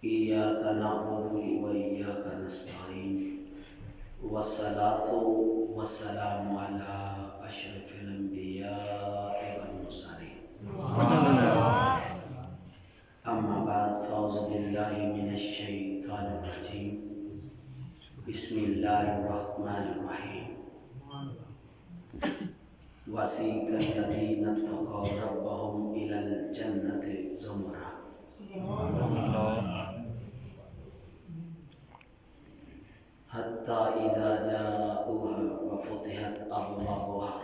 إياك نعبد وإياك نستعين والصلاة والسلام على أشرف الأنبياء والمرسلين أما بعد فأعوذ بالله من الشيطان الرجيم بسم الله الرحمن الرحيم وسيق الذين اتقوا ربهم إلى الجنة زمرا حتى إذا جاءوها وفتحت أبوابها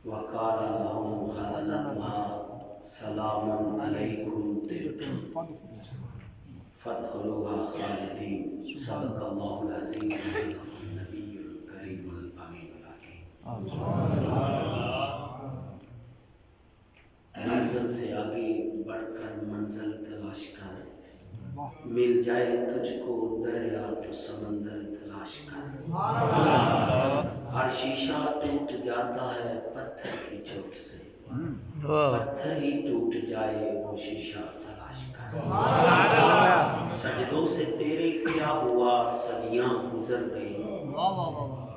وقال لهم خزنتها سلام عليكم طبتم فادخلوها خالدين صدق الله العظيم وصدق النبي الكريم الأمين الحكيم. منزل سے آگے بڑھ کر منزل تلاش کر، مل جائے تجھ کو دریا تو سمندر تلاش کر. ہر شیشہ ٹوٹ جاتا ہے پتھر کی چوٹ سے، پتھر ہی ٹوٹ جائے وہ شیشہ تلاش کر. سجدوں سے تیرے کیا ہوا، صدیاں گزر گئی،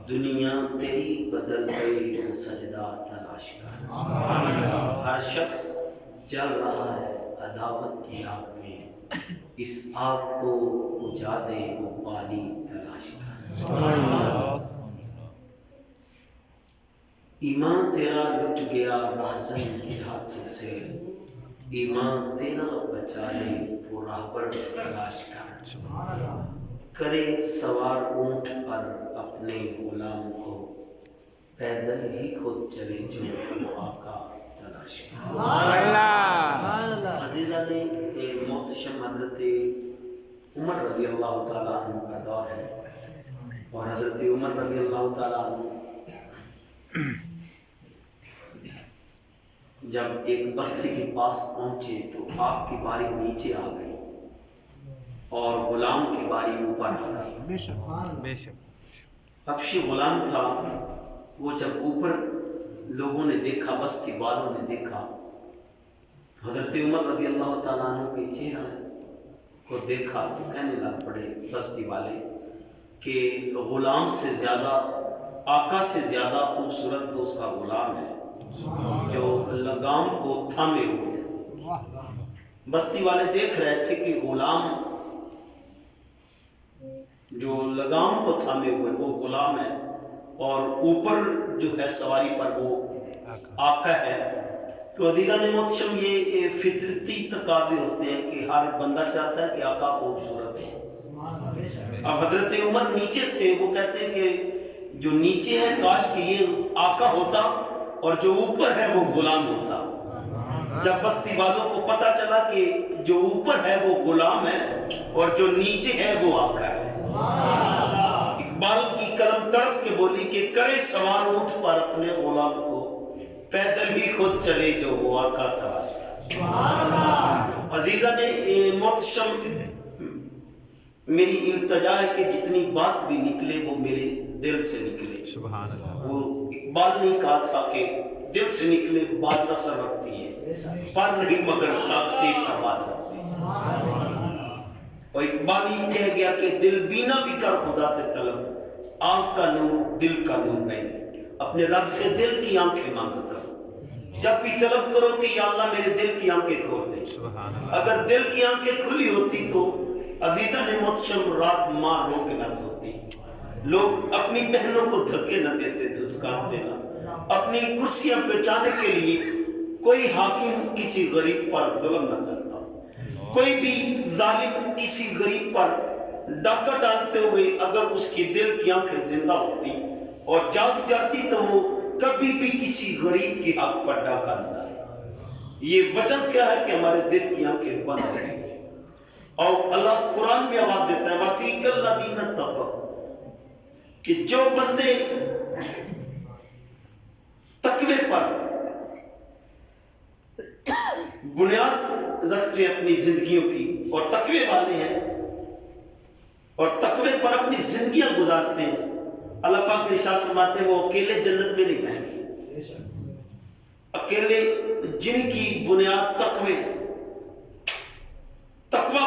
دنیا تیری بدل گئی، وہ سجدہ تلاش کر. ہر شخص جل رہا ہے عداوت کی آگ میں، اس آگ کو بجھا دے وہ پانی تلاش کر. ایمان تیرا لٹ گیا راہزن کے ہاتھوں سے، ایمان تیرا بچا لے وہ راہبر تلاش کر. کرے سوار اونٹ پر اپنے غلام کو، پیدل ہی خود چلے جو وہ آقا تلاش کر. عزیزہ نے محتشم حضرت عمر رضی اللہ تعالیٰ عنہ کا دور ہے، اور حضرت عمر رضی اللہ تعالیٰ عنہ جب ایک بستی کے پاس پہنچے تو آگ کی باری نیچے آ گئی اور غلام کی باری اوپر آ گئی. حبشی غلام تھا، وہ جب اوپر لوگوں نے دیکھا، بستی والوں نے دیکھا، حضرت عمر رضی اللہ تعالیٰ عنہ کے چہرہ کو دیکھا تو کہنے لگ پڑے بستی والے کہ غلام سے زیادہ، آقا سے زیادہ خوبصورت تو اس کا غلام ہے جو لگام کو تھامے ہوئے. بستی والے دیکھ رہے تھے کہ غلام جو لگام کو تھامے ہوئے وہ غلام ہے، اور اوپر جو ہے سواری پر وہ آقا ہے. تو عزیزان محتشم یہ فطرتی تقاضے ہوتے ہیں کہ ہر بندہ چاہتا ہے کہ آقا خوبصورت ہے. اب حضرت عمر نیچے تھے، وہ کہتے ہیں کہ جو نیچے ہے کاش کہ یہ آقا ہوتا اور جو اوپر ہے وہ غلام ہوتا. جب بستی والوں کو پتا چلا کہ جو اوپر ہے وہ غلام ہے اور جو نیچے ہے وہ آقا ہے. اقبال کی قلم تڑپ کے بولی کہ کرے سوار اونٹ پر اپنے غلام کو، پیدل ہی خود چلے جو وہ آقا تلاش کر. عزیزہ نے محتشم میری التجا ہے کہ جتنی بات بھی نکلے وہ میرے دل سے نکلے. وہ اقبال نے کہا تھا کہ دل سے نکلے بات اثر رکھتی ہے، پر نہیں مگر طاقتیں پرواز رکھتی ہے. اور اقبال ہی کہہ گیا کہ دل بینا بھی کر خدا سے طلب، آنکھ کا نور دل کا نور نہیں، اپنے رب سے دل کی آنکھیں مانگ کر. جب بھی طلب کرو کہ یا اللہ میرے دل کی آنکھیں کھول دے. اگر دل کی آنکھیں کھلی ہوتی تو عزیزہ نے محتشم رات ماں رو کے نہ سوتی، لوگ اپنی بہنوں کو دھکے نہ دیتے، دھتکارتے نہ. اپنی کرسیاں بچانے کے لیے کوئی حاکم کسی غریب پر ظلم نہ کرتا، کوئی بھی ظالم کسی غریب پر ڈاکہ ڈالتے ہوئے اگر اس کی دل کی آنکھیں زندہ ہوتی اور جاگ جاتی تو وہ کبھی بھی کسی غریب کی حق پر ڈاکہ نہ ڈالتا. یہ وجہ کیا ہے کہ ہمارے دل کی آنکھیں بند ہیں. اور اللہ قرآن میں آواز دیتا ہے وَسِيقَ الَّذِينَ اتَّقَوْا، کہ جو بندے تقوی پر بنیاد رکھتے ہیں اپنی زندگیوں کی اور تقوی والے ہیں اور تقوی پر اپنی زندگیاں گزارتے ہیں، اللہ پاک ارشاد فرماتے ہیں وہ اکیلے جنت میں نہیں جائیں گے. اکیلے جن کی بنیاد تقوی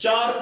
4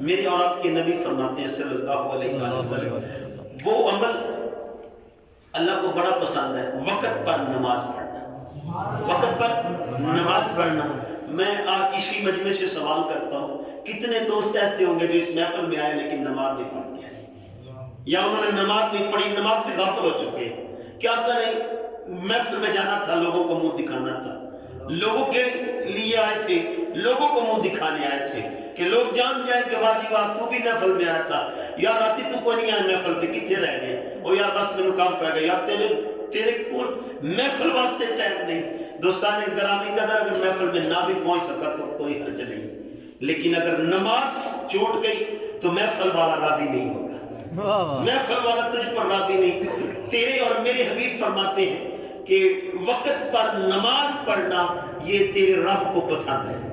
میرے اور آپ کے نبی فرماتے ہیں صلی اللہ علیہ وسلم، وہ عمل اللہ کو بڑا پسند ہے، وقت پر نماز پڑھنا، وقت پر نماز پڑھنا۔ میں آج اسی مجمع سے سوال کرتا ہوں، کتنے دوست ایسے ہوں گے جو اس محفل میں آئے لیکن نماز نہیں پڑھ کے آئے، یا انہوں نے نماز نہیں پڑھی، نماز پہ غافل ہو چکے ہیں؟ کیا کریں؟ محفل میں جانا تھا، لوگوں کو منہ دکھانا تھا، لوگوں کے لیے آئے تھے، لوگوں کو منہ دکھانے آئے تھے کہ لوگ جان جائیں کہ واجی بات تو بھی محفل میں آیا تھا، یار آتی تو کو نہیں آئے محفل تے، کتنے رہ گئے، اور یار بس میں کام پہ گیا، یار تیرے کول محفل واسطے ٹائم نہیں۔ دوستان گرامی قدر، اگر محفل میں نہ بھی پہنچ سکا تو کوئی حرج نہیں، لیکن اگر نماز چھوٹ گئی تو محفل والا راضی نہیں ہوگا، محفل والا تجھ پر راضی نہیں۔ تیرے اور میرے حبیب فرماتے ہیں کہ وقت پر نماز پڑھنا یہ تیرے رب کو پسند ہے،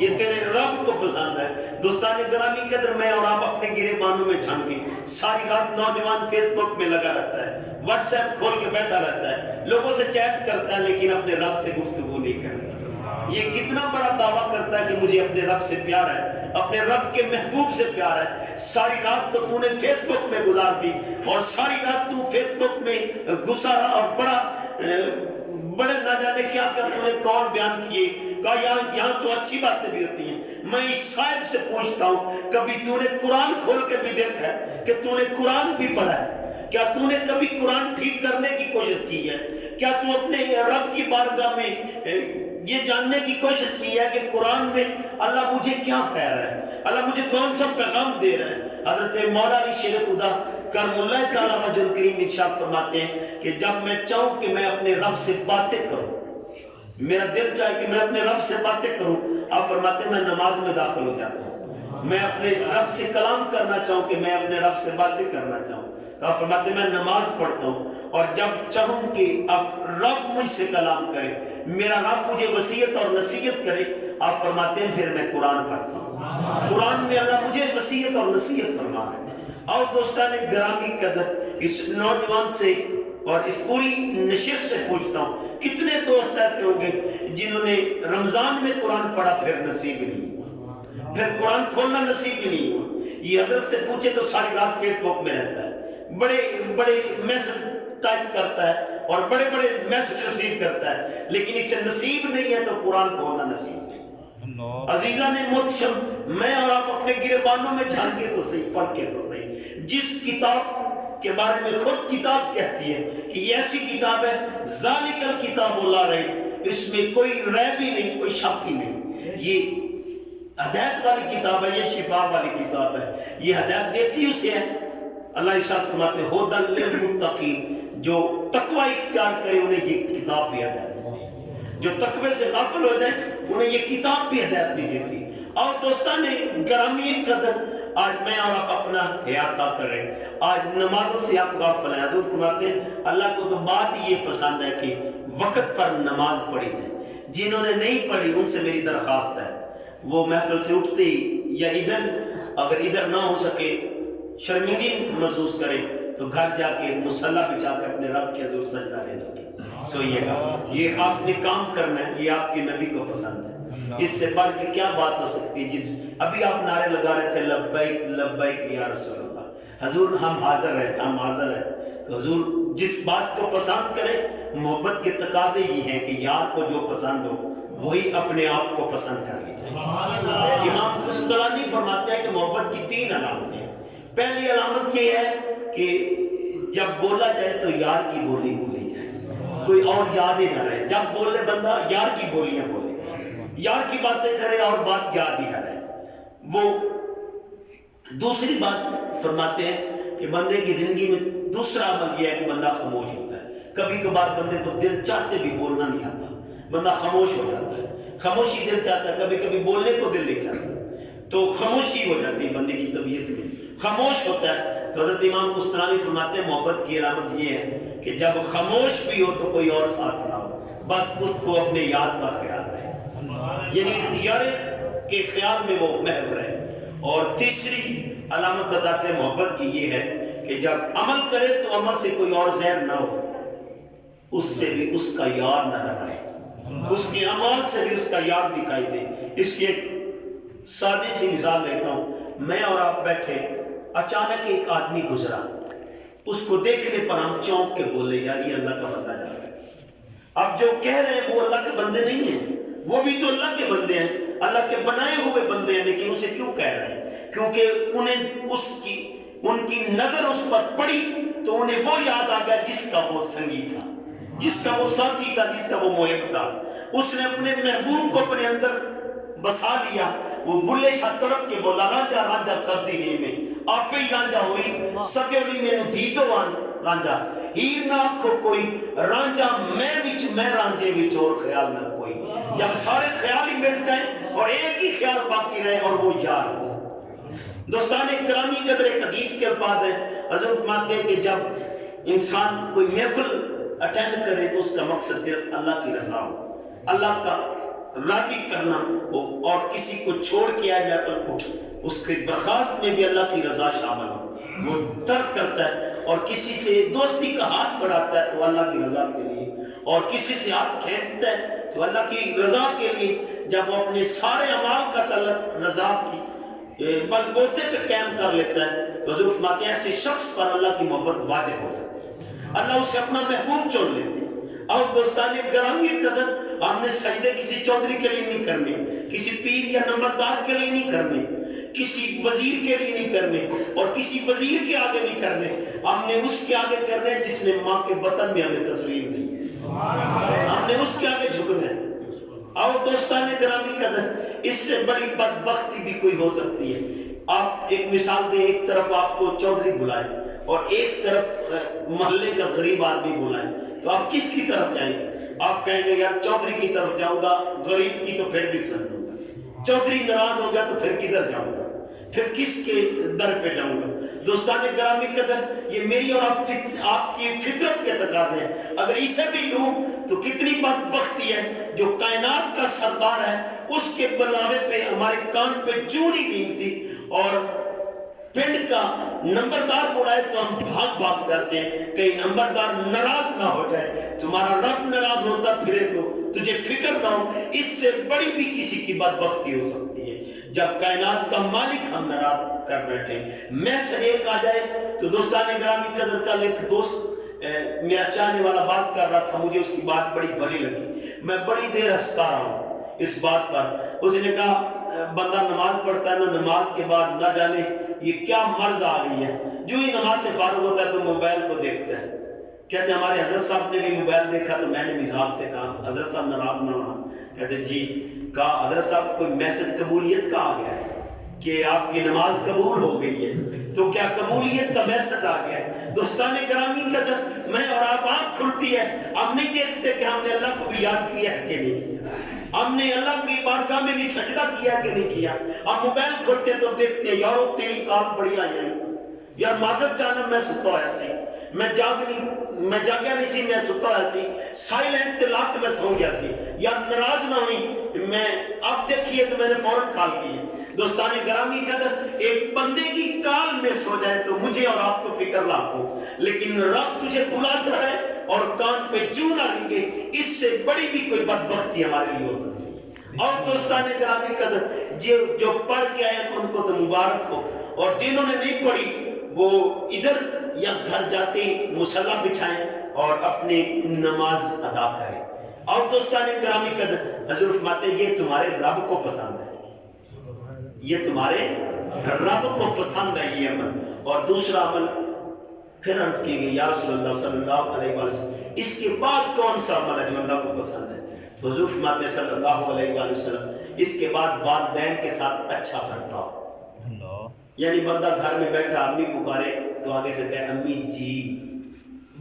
یہ تیرے رب کو پسند ہے۔ دوستان گرامی قدر، میں اور آپ اپنے گریبانوں میں جھانکیں، ساری رات نوجوان فیس بک میں لگا رہتا ہے، واٹس ایپ کھول کے بیٹھا رہتا ہے، لوگوں سے چیٹ کرتا ہے لیکن اپنے رب سے گفتگو نہیں کرتا۔ یہ کتنا بڑا دعویٰ کرتا ہے کہ مجھے اپنے رب سے پیار ہے، اپنے رب کے محبوب سے پیار ہے۔ ساری رات تو نے فیس بک میں گزار دی، اور ساری رات تو فیس بک میں گزارا، اور بڑے نہ جانے کیا تو نے کون بیان کیے، کہا یہاں تو اچھی باتیں بھی ہوتی ہیں۔ میں اس صاحب سے پوچھتا ہوں، کبھی تو نے قرآن کھول کے بھی دیکھا ہے کہ تو نے قرآن بھی پڑھا ہے؟ کیا تو نے کبھی قرآن ٹھیک کرنے کی کوشش کی ہے؟ کیا تو اپنے رب کی بارگاہ میں یہ جاننے کی کوشش کی ہے کہ قرآن میں اللہ مجھے کیا کہہ رہا ہے، اللہ مجھے کون سا پیغام دے رہا ہے؟ حضرت مولا علی شیر خدا کرم اللہ تعالیٰ وجہ کریم ارشاد فرماتے ہیں کہ جب میں چاہوں کہ میں اپنے رب سے باتیں کروں، میرا دل چاہے کہ میں اپنے رب سے باتیں کروں، آپ فرماتے ہیں میں نماز میں داخل ہو جاتا ہوں۔ میں اپنے رب سے کلام کرنا چاہوں کہ میں اپنے رب سے باتیں کرنا چاہوں، تو آپ فرماتے ہیں میں نماز پڑھتا ہوں، اور جب چاہوں کہ اب رب مجھ سے کلام کرے، میرا رب مجھے وصیت اور نصیحت کرے، آپ فرماتے ہیں پھر میں قرآن پڑھتا ہوں۔ قرآن میں اللہ مجھے وصیت اور نصیحت فرما رہا ہے۔ اور دوستان گرامی قدر، اس نوجوان سے اور اس پوری نشست سے پوچھتا ہوں، کتنے دوست ایسے ہوں گے جنہوں نے رمضان میں قرآن پڑھا پھر نصیب نہیں ہوا، پھر قرآن کھولنا نصیب نہیں ہوا؟ یہ حضرت سے پوچھے تو ساری رات فیس بک میں رہتا ہے، بڑے بڑے میسج ٹائپ کرتا ہے اور بڑے بڑے میسج ریسیو کرتا ہے، لیکن اسے نصیب نہیں ہے تو قرآن کھولنا نصیب نہیں۔ عزیزہ نے محتشم، میں اور آپ اپنے گریبانوں میں جھانکے تو صحیح، پڑھ کے تو صحیح، جس کتاب کے بارے میں خود کتاب کہتی ہے کہ یہ ایسی کتاب ہے ذالک الکتاب لا ریب، اس میں کوئی ریب ہی نہیں، کوئی شک ہی نہیں، یہ ہدایت والی کتاب ہے، یہ شفا والی کتاب ہے، یہ ہدایت دیتی اسے ہے۔ اللہ ارشاد فرماتے ہیں ھدی للمتقین، جو تقوی اختیار کرے انہیں یہ کتاب بھی ہدایت دیتی ہے، جو تقوی سے غافل ہو جائے انہیں یہ کتاب بھی ہدایت نہیں دیتی۔ اور دوستان گرامی قدر، آج میں اور آپ اپنا حیاتہ کریں، آج نمازوں سے آپ غافل ہیں۔ حضور فرماتے ہیں اللہ کو تو بات یہ پسند ہے کہ وقت پر نماز پڑھی جائے، جنہوں نے نہیں پڑھی ان سے میری درخواست ہے وہ محفل سے اٹھتے ہی یا ادھر، اگر ادھر نہ ہو سکے شرمندگی محسوس کرے تو گھر جا کے مصلی بچھا کے اپنے رب کے حضور سجدہ رہ جا کے سوئیے گا۔ یہ آپ نے کام کرنا ہے، یہ آپ کے نبی کو پسند ہے۔ اس سے بڑھ کے کیا بات ہو سکتی ہے؟ جس ابھی آپ نعرے لگا رہے تھے لبیک لبیک یا رسول اللہ، حضور ہم حاضر ہیں، ہم حاضر ہیں، تو حضور جس بات کو پسند کرے، محبت کے تقاضے یہ ہیں کہ یار کو جو پسند ہو وہی اپنے آپ کو پسند کر لیجیے۔ امام قسطلانی فرماتے ہیں کہ محبت کی 3 علامتیں ہیں۔ پہلی علامت یہ ہے کہ جب بولا جائے تو یار کی بولی بولی جائے، کوئی اور یاد ہی نہ رہے، جب بولے بندہ یار کی بولیاں بولے، یار کی باتیں کرے اور بات یاد ہی نہ رہے۔ وہ دوسری بات فرماتے ہیں کہ بندے کی زندگی میں دوسرا عمل یہ ہے کہ بندہ خاموش ہوتا ہے۔ کبھی کبھار بندے کو دل چاہتے بھی بولنا نہیں آتا، بندہ خاموش ہو جاتا ہے، خاموشی دل چاہتا ہے، کبھی کبھی بولنے کو دل نہیں چاہتا تو خاموشی ہو جاتی ہے بندے کی طبیعت میں، خاموش ہوتا ہے۔ تو حضرت امام قسطلانی فرماتے ہیں محبت کی علامت یہ ہے کہ جب خاموش بھی ہو تو کوئی اور ساتھ نہ ہو، بس اس کو اپنے یاد کا خیال رہے، یعنی یار کے خیال میں وہ محو رہے۔ اور تیسری علامت بتاتے ہیں محبت کی یہ ہے کہ جب عمل کرے تو عمل سے کوئی اور زہر نہ ہو، اس سے بھی اس کا یار نظر آئے، اس کے عمل سے بھی اس کا یار دکھائی دے۔ اس کی ایک سادی سی مثال دیتا ہوں۔ میں اور آپ بیٹھے, اچانک ایک آدمی گزرا, اس کو دیکھنے پر ہم چونک کے بولے یار یہ اللہ کا بندہ جا رہا ہے. اب جو کہہ رہے ہیں وہ اللہ کے بندے نہیں ہیں, وہ بھی تو اللہ کے بندے ہیں, اللہ کے بنائے ہوئے بندے ہیں, لیکن اسے کیوں کہہ رہے ہیں؟ کیونکہ ان کی نظر اس پر پڑی تو انہیں وہ یاد آ گیا جس کا وہ سنگی تھا, جس کا وہ ساتھی تھا, جس کا وہ محب تھا. اس نے اپنے محبوب کو اپنے اندر بسا لیا. وہ بلے شاہ تڑپ کے بولا رانجا رانجا کرتی نہیں میں آپ ہی رانجا ہوئی سگیولی میں دھی تو رانجا ہیر نہ آکھو کوئی رانجا میں رانجے وچ اور خیال نہ کوئی. جب سارے خیال ہی مٹ گئے اور ایک ہی خیال باقی رہے اور وہ یار. دوستان کرامی قدر ایک حدیث کے الفاظ ہیں, حضرت فرماتے ہیں کہ جب انسان کوئی محفل اٹینڈ کرے تو اس کا مقصد صرف اللہ کی رضا ہو, اللہ کا راضی کرنا ہو, اور کسی کو چھوڑ کے آئے محفل کو اس کے برخاست میں بھی اللہ کی رضا شامل ہو, وہ ترک کرتا ہے. اور کسی سے دوستی کا ہاتھ بڑھاتا ہے تو اللہ کی رضا کے لیے, اور کسی سے ہاتھ کھینچتا ہے تو اللہ کی رضا کے لیے. جب وہ اپنے سارے اعمال کا تعلق رضا کی بل بوتے پہ قائم کر لیتا ہے تو حضور فرماتے ہیں ایسے شخص پر اللہ کی محبت واجب ہو جاتی ہے, اللہ اسے اپنا محبوب چن لیتے ہیں. اور دوستان گرامی قدر, ہم نے سجدے کسی چودھری کے لیے نہیں کرنے, کسی پیر یا نمبردار کے لیے نہیں کرنے, کسی وزیر کے لیے نہیں کرنے, اور کسی وزیر کے آگے نہیں کرنے. ہم نے اس کے آگے کرنے جس نے ماں کے بطن میں ہمیں تصویر دی ہے, ہم نے اس کے آگے جھکنا ہے. اور دوستان گرامی قدر, اس سے بڑی بدبختی بھی کوئی ہو سکتی ہے. آپ ایک مثال دیں, ایک طرف آپ کو چودھری بلائے اور ایک طرف محلے کا غریب آدمی بلائے, تو آپ کس کی طرف جائیں گے؟ آپ کہیں گے یار چودھری کی طرف جاؤں گا, غریب کی تو پھر بھی سن لوں گا. چودھری ناراض ہو گیا تو پھر کدھر جاؤں گا, پھر کس کے در پہ جاؤں گا؟ دوستان گرامی قدر, یہ میری اور آپ کی فطرت کے تقاضے ہیں. اگر اسے بھی لوں تو کتنی بدبختی ہے, جو کائنات کا سردار ہے اس کے بلاوے پہ ہمارے کان پہ جو نہیں گنتی, اور پنڈ کا نمبردار بلائے تو ہم بھاگ بھاگ کرتے ہیں کہیں نمبردار ناراض نہ ہو جائے. تمہارا رب ناراض ہوتا پھرے تو تجھے فکر نہ ہو. اس سے بڑی بھی کسی کی بدبختی ہو سکتی ہے جب کائنات کا مالک ہم ناراض کر بیٹھے. میسج ایک آ جائے تو دوستان گرامی قدر, کل ایک دوست میرا چاہنے والا بات کر رہا تھا, مجھے اس کی بات بڑی بھلی لگی, میں بڑی دیر ہنستا رہا ہوں اس بات پر. اس نے کہا بندہ نماز پڑھتا ہے نا, نماز کے بعد نہ جانے یہ کیا مرض آ رہی ہے, جو ہی نماز سے فارغ ہوتا ہے تو موبائل کو دیکھتا ہے. کہتے ہمارے حضرت صاحب نے بھی موبائل دیکھا تو میں نے مزاج سے کہا حضرت صاحب ناراض نہ ہونا. کہتے جی. کہا حضرت صاحب کوئی میسج قبولیت کا آ گیا ہے کہ آپ کی نماز قبول ہو گئی ہے, تو کیا قبولیت کا میسج آ گیا ہے؟ دوستان گرامی قدر, میں اور آپ آنکھ کھلتی ہے, ہم نہیں دیکھتے کہ ہم نے اللہ کو بھی یاد کیا ہے کہ نہیں کیا, ہم نے اللہ کی بارگاہ میں بھی سجدہ کیا کہ نہیں کیا. ہم موبائل کھولتے تو دیکھتے ہیں یارو تیری کال بڑی آئی ہے, یار معذرت چاہنا میں ستا ہوا سی, میں جاگیا نہیں سی, میں ستا ہوا سی, سائلنٹ لاک میں سو گیا سی, یا ناراض نہ ہوئی میں اب دیکھیے تو میں نے فوراً کال کی ہے. دوستان گرامی قدر, ایک بندے کی کال مس ہو جائے تو مجھے اور آپ کو فکر لاکھوں, لیکن رب تجھے بلاتا ہے اور کان پہ جو نہ رنگے, اس سے بڑی بھی کوئی بدبختی ہمارے لیے ہو سکتی ہے. اور دوستان گرامی قدر, جو پڑھ کے آئے ان کو تو مبارک ہو, اور جنہوں نے نہیں پڑھی وہ ادھر یا گھر جاتے مصلی بچھائیں اور اپنی نماز ادا کریں. اور دوستان گرامی قدر, حضور فرماتے ہیں یہ تمہارے رب کو پسند ہے, یہ تمہارے رب کو پسند ہے یہ عمل. اور دوسرا عمل پھر عرض کی گئی یا رسول اللہ صلی اللہ علیہ وسلم, اس کے بعد کون سا عمل ہے جو اللہ کو پسند ہے؟ حضور فرماتے ہیں صلی اللہ علیہ وسلم, اس کے بعد والدین کے ساتھ اچھا برتاؤ. یعنی بندہ گھر میں بیٹھا امی پکارے تو آگے سے کہے امی جی,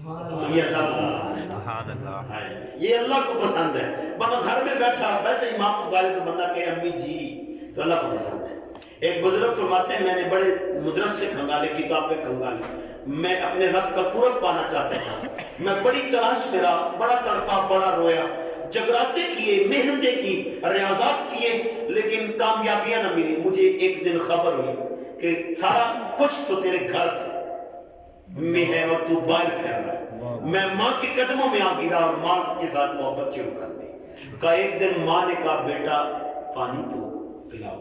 تو یہ اللہ کو پسند ہے, یہ اللہ کو پسند ہے. بندہ گھر میں بیٹھا ویسے ہی ماں پکارے تو بندہ کہے امی جی, تو اللہ کو پسند ہے. ایک بزرگ فرماتے ہیں میں نے بڑے مدرسے کھنگالے, کتابیں کھنگالی, میں اپنے رب کا قرب پانا چاہتا تھا, میں بڑی تلاش میں رہا, بڑا تڑپا, بڑا رویا, جگراتے کیے, محنتیں کی, ریاضات کیے, لیکن کامیابیاں نہ ملی. مجھے ایک دن خبر ہوئی کہ سارا کچھ تو تیرے گھر میں ہے اور تو باہر پھیر رہا ہے. میں ماں کے قدموں میں آ گرا اور ماں کے ساتھ محبت شروع کر دی. کہا ایک دن ماں نے کہا بیٹا پانی تو پلاؤ,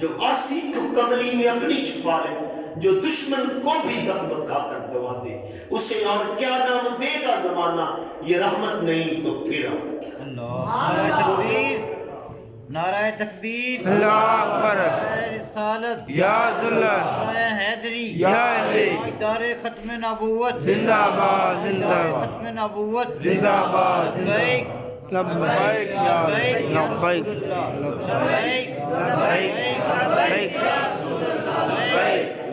جو آسی کو کملی میں اپنی چھپا لے، جو دشمن کو بھی زخم کھا کر دوا دے، اسے اور کیا نام دے گا زمانہ، یہ رحمت نہیں تو پھر اور کیا۔ نعرہ تکبیر، نعرہ تکبیر، اللہ اکبر، نعرہ رسالت، یا ذلت، نعرہ حیدری، یا علی، دار ختم نبوت، زندہ باد، زندہ دار باد، ختم نبوت، زندہ باد، لبیک لبیک یا لبیک لبیک، لبیک لبیک، لبیک،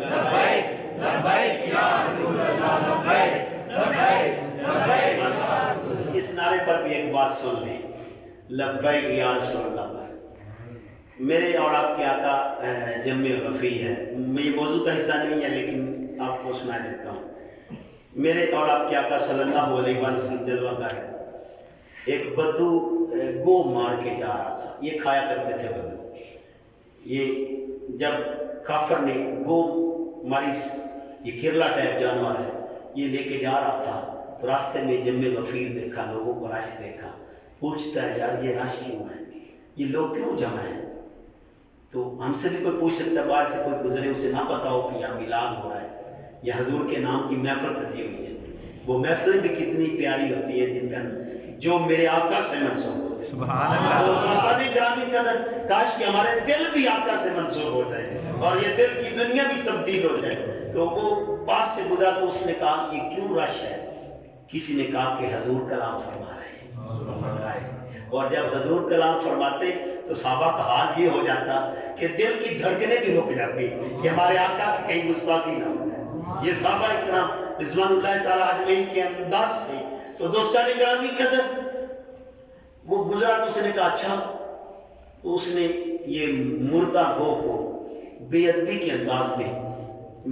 لبیک، لبیک یا رسول اللہ، لبیک، لبیک، لبیک۔ بس اس نعرے پر بھی ایک بات سن لیں، لبیک یا رسول اللہ۔ میرے اور آپ کے آقا جمع وفی ہے، یہ موضوع کا حصہ نہیں ہے لیکن آپ کو سنا دیتا ہوں۔ میرے اور آپ کے آقا صلی اللہ علیہ وسلم جلوہ گر ہے، ایک بدو گو مار کے جا رہا تھا، یہ کھایا کرتے تھے بدو۔ یہ جب کافر نے گو ماری، یہ کھرلا ٹائپ جانور ہے، یہ لے کے جا رہا تھا تو راستے میں جمع غفیر دیکھا، لوگوں کو رش دیکھا، پوچھتا ہے یار یہ رش کیوں ہے، یہ لوگ کیوں جمع ہیں؟ تو ہم سے بھی کوئی پوچھ سکتا ہے، باہر سے کوئی گزرے اسے نہ پتا ہو کہ یہاں میلاد ہو رہا ہے، یہ حضور کے نام کی محفل سجی ہوئی ہے۔ وہ محفلیں بھی کتنی پیاری ہوتی ہے جن کا جو میرے آقا سے منسوب ہوتے ہیں۔ سبحان اللہ۔ تو دوستان گرامی قدر، کاش کہ ہمارے دل بھی آقا سے منسوب ہو جائے اور یہ دل کی دنیا بھی تبدیل ہو جائے۔ تو وہ پاس سے گزرا تو اس نے کہا یہ کیوں رش ہے؟ کسی نے کہا کہ حضور کلام فرما رہے ہیں۔ اور جب حضور کلام فرماتے تو صحابہ کا حال یہ ہو جاتا کہ دل کی دھڑکنیں بھی رک جاتی کہ ہمارے آقا کی کہیں گستاخی نہ ہو جائے۔ یہ صحابہ اکرام رضوان اللہ تعالیٰ اجمعین کے انداز تھے۔ تو دوستان گرامی قدر، وہ گزرا تو اس نے کہا اچھا، تو اس نے یہ مردہ گو کو بے ادبی کے انداز میں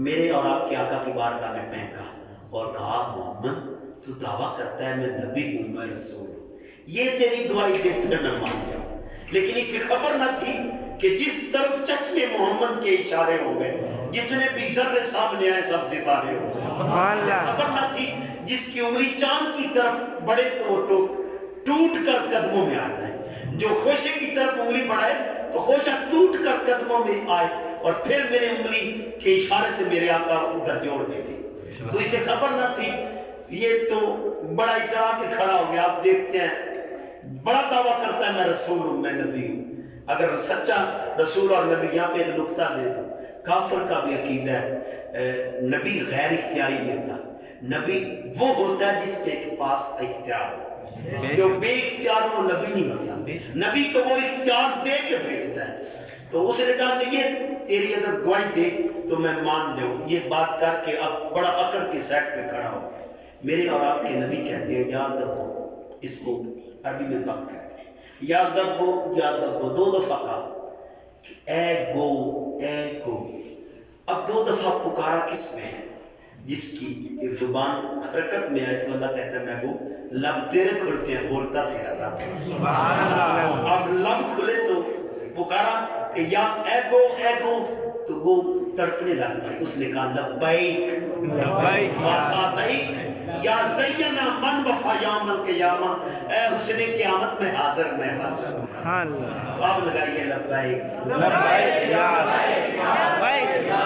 میرے اور آپ کے آقا کی بارگاہ میں پھینکا اور کہا محمد تو دعویٰ کرتا ہے میں نبی ہوں، میں رسول ہوں، یہ تیری دعائی دیکھ کر میں مان جاؤں۔ لیکن اسے خبر نہ تھی کہ جس طرف چشمے محمد کے اشارے ہو گئے، جتنے بھی ذرے سامنے آئے سب ستارے ہو گئے۔ خبر نہ تھی جس کی انگلی چاند کی طرف بڑھے تو وہ ٹوٹ کر قدموں میں آ جائے، جو خوشے کی طرف انگلی بڑھائے تو خوشہ ٹوٹ کر قدموں میں آئے، اور پھر میرے انگلی کے اشارے سے میرے آقا ادھر جوڑ دیتے۔ تو اسے خبر نہ تھی، یہ تو بڑا اترا کے کھڑا ہو گیا۔ آپ دیکھتے ہیں بڑا دعویٰ کرتا ہے میں رسول ہوں، میں نبی ہوں۔ اگر سچا رسول اور نبی، یہاں پہ ایک نکتہ دے دوں، کافر کا بھی عقیدہ ہے نبی غیر اختیاری نہیں ہوتا، نبی وہ ہوتا ہے جس کے پاس اختیار ہو، جو بے اختیار وہ نبی نہیں ہوتا، نبی کو وہ اختیار دے کے بھیجتا ہے۔ تو اس نے کہا کہ یہ تیری اگر گواہی دے تو میں مان جاؤں۔ یہ بات کر کے اب بڑا اکڑ کے سیٹ پہ کھڑا ہو گیا۔ میرے اور آپ کے نبی کہتے ہیں یاد رکھو، اس کو عربی میں دب کہتے ہیں، یاد رکھو، یاد رکھو، 2 دفعہ کہا کہ اے گو، اے گو۔ اب 2 دفعہ پکارا کس میں ہے؟ جس کی زبان حرکت میں آئے تو اللہ کہتا ہے محبوب لب تیرے کھلتے ہیں، بولتا تیرا رب۔ اب لب کھلے تو پکارا کہ یا اے گو، اے گو، تو گو تڑپنے لگ پڑی۔ اس نے کہا لبیک لبیک واسعدیک یا زینا من وفا یوم القیامہ، اے حسن قیامت میں حاضر، میں حاضر۔ تو آپ لگائیے لبیک لبیک یا لبیک یا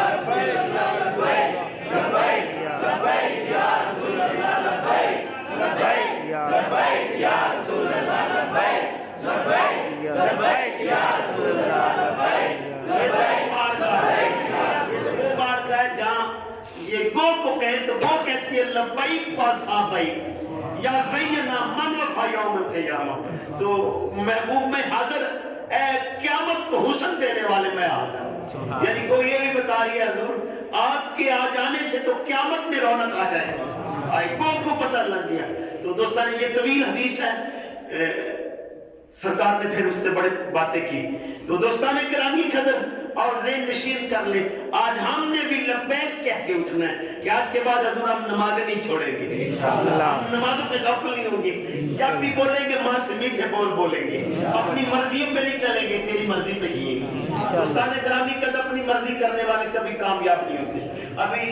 لبیک لبیک یا رسول اللہ، لبیک لبیک یا لبیک یا رسول اللہ، لبیک لبیک لبیک یا رسول اللہ، لبیک لبیک۔ وہ بات ہے جہاں یہ گو کو کہیں تو وہ کہتی ہے لبیک واسعدیک یا زینا من وفا یوم القیامہ، تو محبوب میں حاضر، اے قیامت کو حسن دینے والے میں حاضر۔ یعنی کوئی یہ بھی بتا رہی ہے حضور آپ کے آ جانے سے تو قیامت میں رونق آ جائے، گو کو پتہ لگ گیا۔ تو دوستان یہ طویل حدیث ہے، سرکار نے پھر اس سے بڑے باتیں کی۔ تو دوستان گرامی قدر اور ذہن نشین کر لیں، آج ہم نے بھی لبیک کہہ کے اٹھنا ہے کہ آج کے بعد حضور ہم نمازیں نہیں چھوڑیں گے، ہم نمازوں سے غافل نہیں ہوں گے، جب بھی بولیں گے ماں سے میٹھے بول بولیں گے، اپنی مرضیوں پہ نہیں چلیں گے، تیری مرضی پہ جیئیں گے۔ دوستان گرامی قدر اپنی مرضی کرنے والے کبھی کامیاب نہیں ہوتے۔ ابھی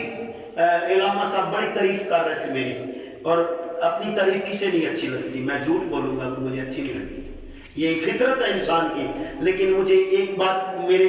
علامہ صاحب بڑی تعریف کر رہے تھے میری، اور اپنی تعریف کسے نہیں اچھی لگتی، میں جھوٹ بولوں گا کہ مجھے اچھی نہیں لگتی، یہ فطرت ہے انسان کی۔ لیکن مجھے ایک بات میرے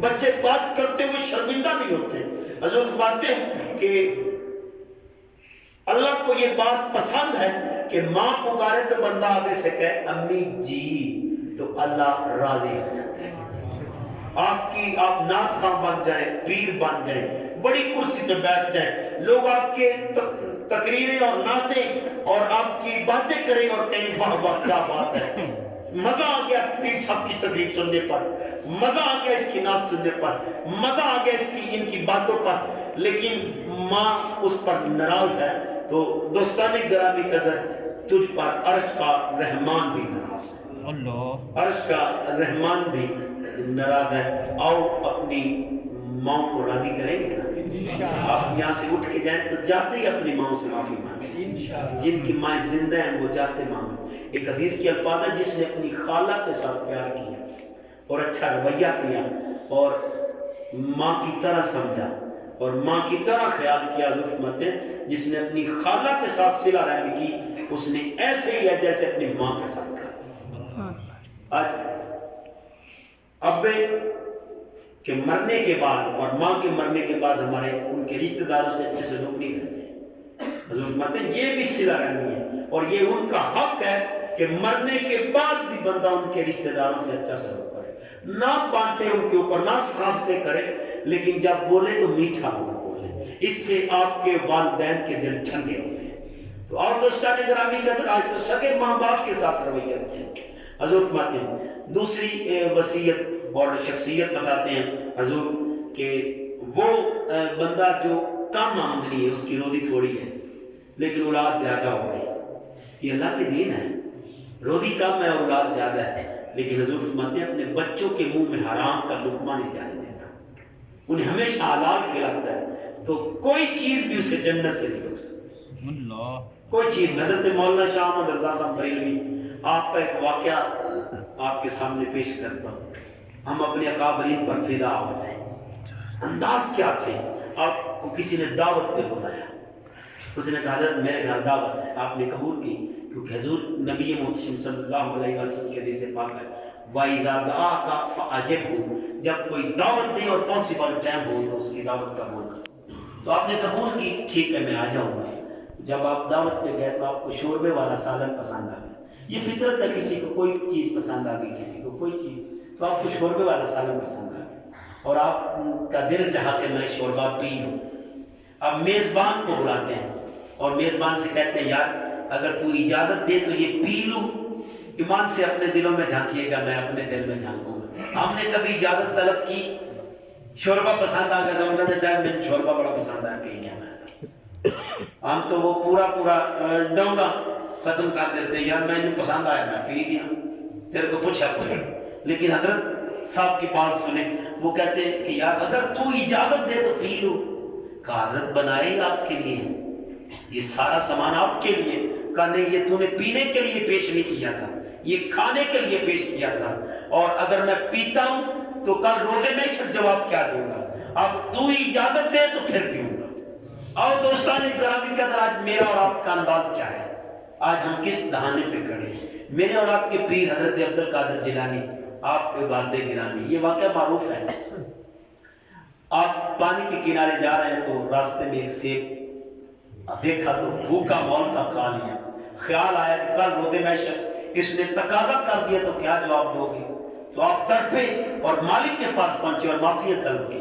بچے بات کرتے ہوئے شرمندہ نہیں ہوتے۔ حضور فرماتے ہیں کہ اللہ کو یہ بات پسند ہے کہ ماں پکارے تو بندہ آگے سے کہے امی جی، تو اللہ راضی ہو جاتا ہے۔ آپ نعت خواہ بن جائیں، پیر بن جائیں، بڑی کرسی پہ بیٹھ جائیں، لوگ آپ کے تقریریں اور نعتیں اور آپ کی باتیں کریں اور کہیں واہ واہ کیا بات ہے، مزہ آ گیا پیر صاحب کی تقریر سننے پر، مزہ آ گیا اس کی نعت سننے پر، مزہ آ گیا ان کی باتوں پر، لیکن ماں اس پر ناراض ہے تو دوستان گرامی قدر تجھ پر عرش کا رحمان بھی ناراض ہے، عرش کا رحمان بھی ناراض ہے۔ آؤ اپنی ماں کو راضی کریں گے نا، آپ یہاں سے اٹھ کے جائیں تو جاتے ہی اپنی ماں سے معافی مانگیں، جن کی ماں زندہ ہیں وہ جاتے مانگیں۔ ایک حدیث کی الفاظ ہے جس نے اپنی خالہ کے ساتھ پیار کیا اور اچھا رویہ کیا اور ماں کی طرح سمجھا اور ماں کی طرح خیال کیا، حضور فرماتے ہیں جس نے اپنی خالہ کے ساتھ صلہ رحمی کی اس نے ایسے ہی ہے جیسے اپنی ماں کے ساتھ کیا۔ آج ابے کے مرنے کے بعد اور ماں کے مرنے کے بعد ہمارے ان کے رشتہ داروں سے اچھے سے لوگ نہیں رہتے۔ حضور فرماتے ہیں یہ بھی صلہ رحمی ہے اور یہ ان کا حق ہے کہ مرنے کے بعد بھی بندہ ان کے رشتہ داروں سے اچھا سلوک کرے، نہ بانٹے ان کے اوپر، نہ سخافتیں کرے، لیکن جب بولے تو میٹھا بولے، اس سے آپ کے والدین کے دل ٹھنڈے ہوتے ہیں۔ تو اور دوستان گرامی قدر آج تو سگے ماں باپ کے ساتھ رویہ رکھیں۔ حضور فرماتے ہیں دوسری وصیت اور شخصیت بتاتے ہیں حضور کہ وہ بندہ جو کم آمدنی ہے، اس کی روزی تھوڑی ہے لیکن اولاد زیادہ ہو گئی، یہ اللہ کے دین ہے، روزی کم ہے اور اولاد زیادہ ہے، لیکن حضور فرماتے ہیں اپنے بچوں کے منہ میں حرام کا لقمہ نہیں جانے دیتا، انہیں ہمیشہ حلال کھلاتا ہے، تو کوئی چیز بھی اسے جنت سے نہیں روک سکتی، کوئی چیز۔ حضرت مولانا شاہ احمد رضا خان بریلوی، آپ کا ایک واقعہ آپ کے سامنے پیش کرتا ہوں، ہم اپنے اکابرین پر فدا ہو جائیں۔ انداز کیا تھے، آپ کو کسی نے دعوت پہ بلایا، اس نے کہا حضرت میرے گھر دعوت ہے، آپ نے قبول کی کیونکہ حضور نبی محتشم صلی اللہ علیہ وسلم کے حدیث پاک ہے وَإِذَا دَعَاكَ فَأَجِبْهُ، جب کوئی دعوت دے اور پاسبل ٹائم ہو تو اس کی دعوت قبول کر۔ تو آپ نے قبول کی، ٹھیک ہے میں آ جاؤں گا۔ جب آپ دعوت پہ گئے تو آپ کو شوربے والا سالن پسند آ گیا، یہ فطرت ہے، کسی کو کوئی چیز پسند آ گئی، کسی کو کوئی چیز، تو آپ کو شوربے والا سالن پسند آ گیا اور آپ کا دل چاہا کہ میں شوربہ پی لوں۔ اب میزبان کو بلاتے ہیں اور میزبان سے کہتے ہیں یار اگر تو اجازت دے تو یہ پی لوں۔ ایمان سے اپنے دلوں میں جھانکیے گا، میں اپنے دل میں جھانکوں گا۔ ہم نے کبھی اجازت طلب کی، شوربہ پسند آ گیا تو انہوں نے چاہا مجھے شوربہ بڑا پسند آیا، پی گیا میں، ہم تو وہ پورا ڈونگا ختم کر دیتے ہیں، یار میں نے پسند آیا میں پی گیا، تیرے کو پوچھا کوئی۔ لیکن حضرت صاحب کی بات سنیں، وہ کہتے ہیں کہ یار اگر تو اجازت دے تو پی لوں۔ کہا حضرت بنائے گا آپ کے لیے، یہ سارا سامان آپ کے لیے۔ کہا نہیں، یہ تو نے پینے کے لیے پیش نہیں کیا تھا، یہ کھانے کے لیے پیش کیا تھا، اور اگر میں پیتا ہوں تو کل روزے میں شک جواب کیا دوں گا، اب تو اجازت دے تو پھر پیوں گا۔ اور دوستان گرامی قدر آج میرا اور آپ کا انداز کیا ہے، آج ہم کس دہانے پہ کھڑے ہیں؟ میرے اور آپ کے پیر حضرت عبد القادر جیلانی، آپ کے والد گرامی، یہ واقعہ معروف ہے۔ آپ پانی کے کنارے جا رہے ہیں تو راستے میں ایک سیب دیکھا تو بھوکا مول تھا، کھا لیا۔ خیال آیا کہ کل روزے محشر اس نے تقاضا کر دیا تو کیا جواب دو گے؟ تو آپ تڑپے اور مالک کے پاس پہنچے اور معافی طلب کی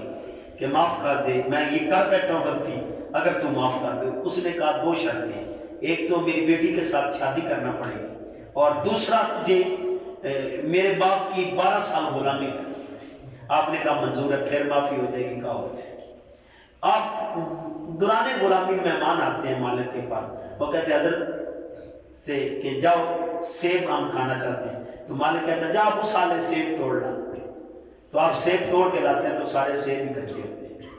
کہ معاف کر دے، میں یہ کر بیٹھا ہوں غلطی، اگر تو معاف کر دے۔ اس نے کہا دو شرطیں، ایک تو میری بیٹی کے ساتھ شادی کرنا پڑے گی اور دوسرا تجھے میرے باپ کی 12 سال غلامی کرنی۔ آپ نے کہا منظور ہے، پھر معافی ہو جائے گی، کہا ہو جائے گی۔ آپ دوران غلامی مہمان آتے ہیں مالک کے پاس، وہ کہتے ہیں حضرت سے کہ جاؤ سیب ہم کھانا چاہتے ہیں، تو مالک کہتا ہے جا ابو سالے سیب توڑ لا، تو آپ سیب توڑ کے لاتے ہیں تو سارے سیب بھی کچے ہوتے ہیں۔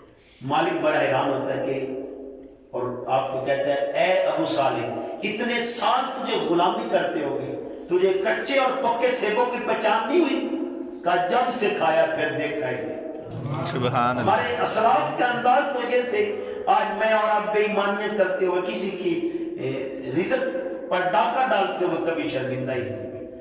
مالک بڑا حیران ہوتا ہے کہ، اور آپ کو کہتا ہے اے ابو صالح اتنے سال تجھے غلامی کرتے ہو گئے، تجھے کچے اور پکے سیبوں کی پہچان نہیں ہوئی؟ کہا جب سے کھایا پھر دیکھا ہی نہیں۔ سبحان اللہ۔ ہمارے اسلاف کا انداز تو یہ تھے، آج میں اور آپ بے ایمانیت کرتے ہوئے کسی کی رزق پر ڈاکہ ڈالتے ہوئے کبھی شرمندہ ہی نہیں ہوئے۔